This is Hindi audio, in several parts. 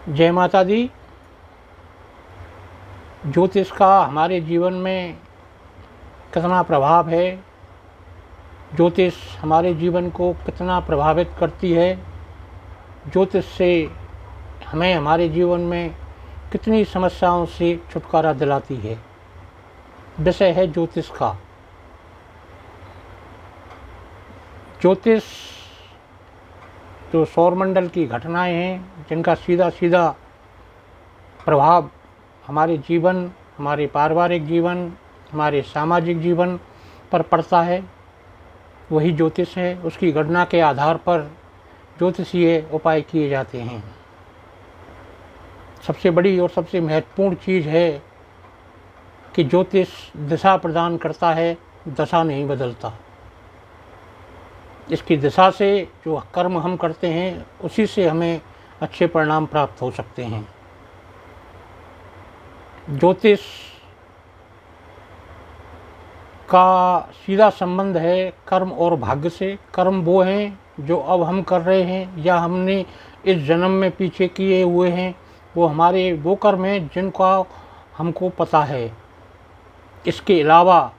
जय माता दी। ज्योतिष का हमारे जीवन में कितना प्रभाव है, ज्योतिष हमारे जीवन को कितना प्रभावित करती है, ज्योतिष से हमें हमारे जीवन में कितनी समस्याओं से छुटकारा दिलाती है, विषय है ज्योतिष का। ज्योतिष जो सौरमंडल की घटनाएं हैं, जिनका सीधा सीधा प्रभाव हमारे जीवन, हमारे पारिवारिक जीवन, हमारे सामाजिक जीवन पर पड़ता है, वही ज्योतिष है। उसकी गणना के आधार पर ज्योतिषीय उपाय किए जाते हैं। सबसे बड़ी और सबसे महत्वपूर्ण चीज़ है कि ज्योतिष दिशा प्रदान करता है, दशा नहीं बदलता। इसकी दिशा से जो कर्म हम करते हैं, उसी से हमें अच्छे परिणाम प्राप्त हो सकते हैं। ज्योतिष का सीधा संबंध है कर्म और भाग्य से। कर्म वो हैं जो अब हम कर रहे हैं या हमने इस जन्म में पीछे किए हुए हैं, वो हमारे वो कर्म हैं जिनका हमको पता है। इसके अलावा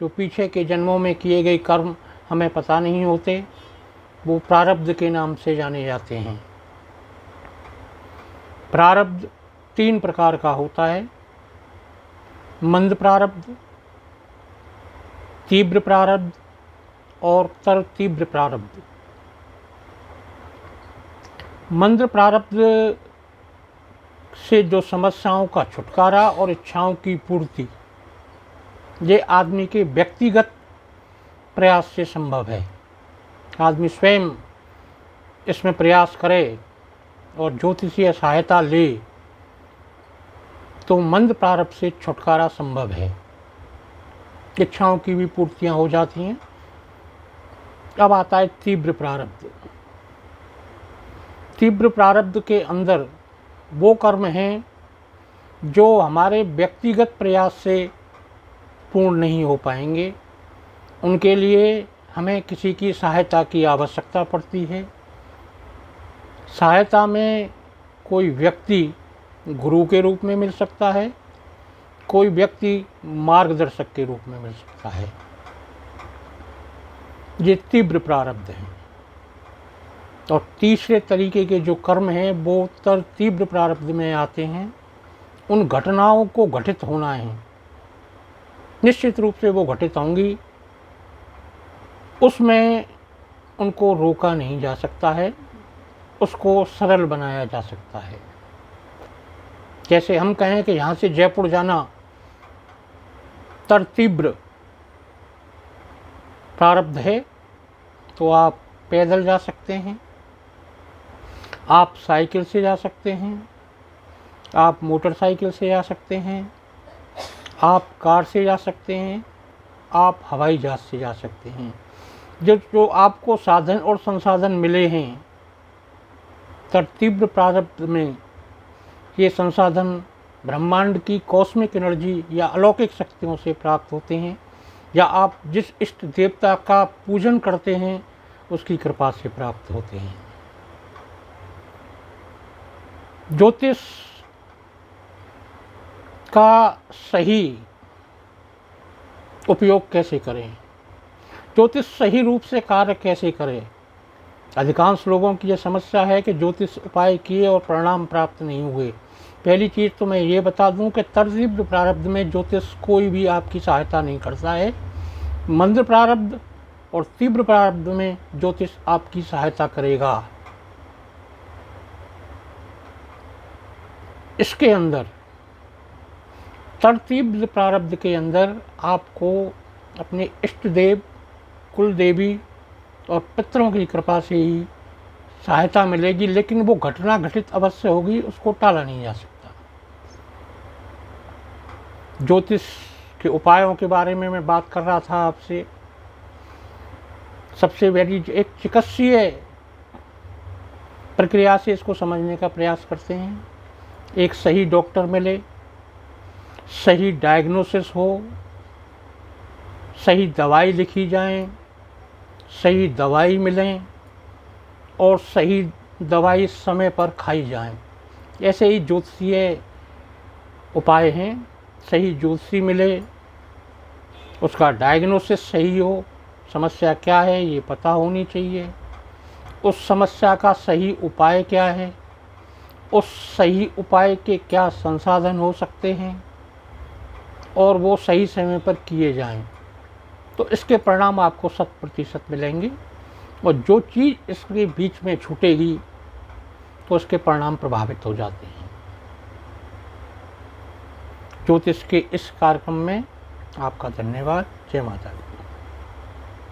जो पीछे के जन्मों में किए गए कर्म हमें पता नहीं होते, वो प्रारब्ध के नाम से जाने जाते हैं। प्रारब्ध 3 प्रकार का होता है: मंद प्रारब्ध, तीव्र प्रारब्ध और तर तीव्र प्रारब्ध। मंद प्रारब्ध से जो समस्याओं का छुटकारा और इच्छाओं की पूर्ति, ये आदमी के व्यक्तिगत प्रयास से संभव है। आदमी स्वयं इसमें प्रयास करे और ज्योतिषीय सहायता ले तो मंद प्रारब्ध से छुटकारा संभव है, इच्छाओं की भी पूर्तियां हो जाती हैं। अब आता है तीव्र प्रारब्ध। तीव्र प्रारब्ध के अंदर वो कर्म हैं जो हमारे व्यक्तिगत प्रयास से पूर्ण नहीं हो पाएंगे। उनके लिए हमें किसी की सहायता की आवश्यकता पड़ती है। सहायता में कोई व्यक्ति गुरु के रूप में मिल सकता है, कोई व्यक्ति मार्गदर्शक के रूप में मिल सकता है। ये तीव्र प्रारब्ध हैं। और तीसरे तरीके के जो कर्म हैं वो तर तीव्र प्रारब्ध में आते हैं। उन घटनाओं को घटित होना है, निश्चित रूप से वो घटित होंगी, उसमें उनको रोका नहीं जा सकता है, उसको सरल बनाया जा सकता है। जैसे हम कहें कि यहाँ से जयपुर जाना तर तीव्र प्रारब्ध है, तो आप पैदल जा सकते हैं, आप साइकिल से जा सकते हैं, आप मोटरसाइकिल से जा सकते हैं, आप कार से जा सकते हैं, आप हवाई जहाज से जा सकते हैं। जो आपको साधन और संसाधन मिले हैं तर तीव्र प्रारब्ध में, ये संसाधन ब्रह्मांड की कॉस्मिक एनर्जी या अलौकिक शक्तियों से प्राप्त होते हैं, या आप जिस इष्ट देवता का पूजन करते हैं उसकी कृपा से प्राप्त होते हैं। ज्योतिष का सही उपयोग कैसे करें, ज्योतिष सही रूप से कार्य कैसे करें? अधिकांश लोगों की यह समस्या है कि ज्योतिष उपाय किए और परिणाम प्राप्त नहीं हुए। पहली चीज़ तो मैं ये बता दूं कि तीव्र प्रारब्ध में ज्योतिष कोई भी आपकी सहायता नहीं करता है। मंद प्रारब्ध और तीव्र प्रारब्ध में ज्योतिष आपकी सहायता करेगा। इसके अंदर तीव्र प्रारब्ध के अंदर आपको अपने इष्ट देव, कुल देवी और पितरों की कृपा से ही सहायता मिलेगी, लेकिन वो घटना घटित अवश्य होगी, उसको टाला नहीं जा सकता। ज्योतिष के उपायों के बारे में मैं बात कर रहा था आपसे। सबसे बड़ी एक चिकित्सीय प्रक्रिया से इसको समझने का प्रयास करते हैं। एक सही डॉक्टर मिले, सही डायग्नोसिस हो, सही दवाई लिखी जाए, सही दवाई मिलें और सही दवाई समय पर खाई जाए, ऐसे ही ज्योतिषीय उपाय हैं। सही ज्योतिषी मिले, उसका डायग्नोसिस सही हो, समस्या क्या है ये पता होनी चाहिए, उस समस्या का सही उपाय क्या है, उस सही उपाय के क्या संसाधन हो सकते हैं और वो सही समय पर किए जाएं, तो इसके परिणाम आपको 100% मिलेंगे। और जो चीज़ इसके बीच में छूटेगी तो उसके परिणाम प्रभावित हो जाते हैं। ज्योतिष के इस कार्यक्रम में आपका धन्यवाद। जय माता दी।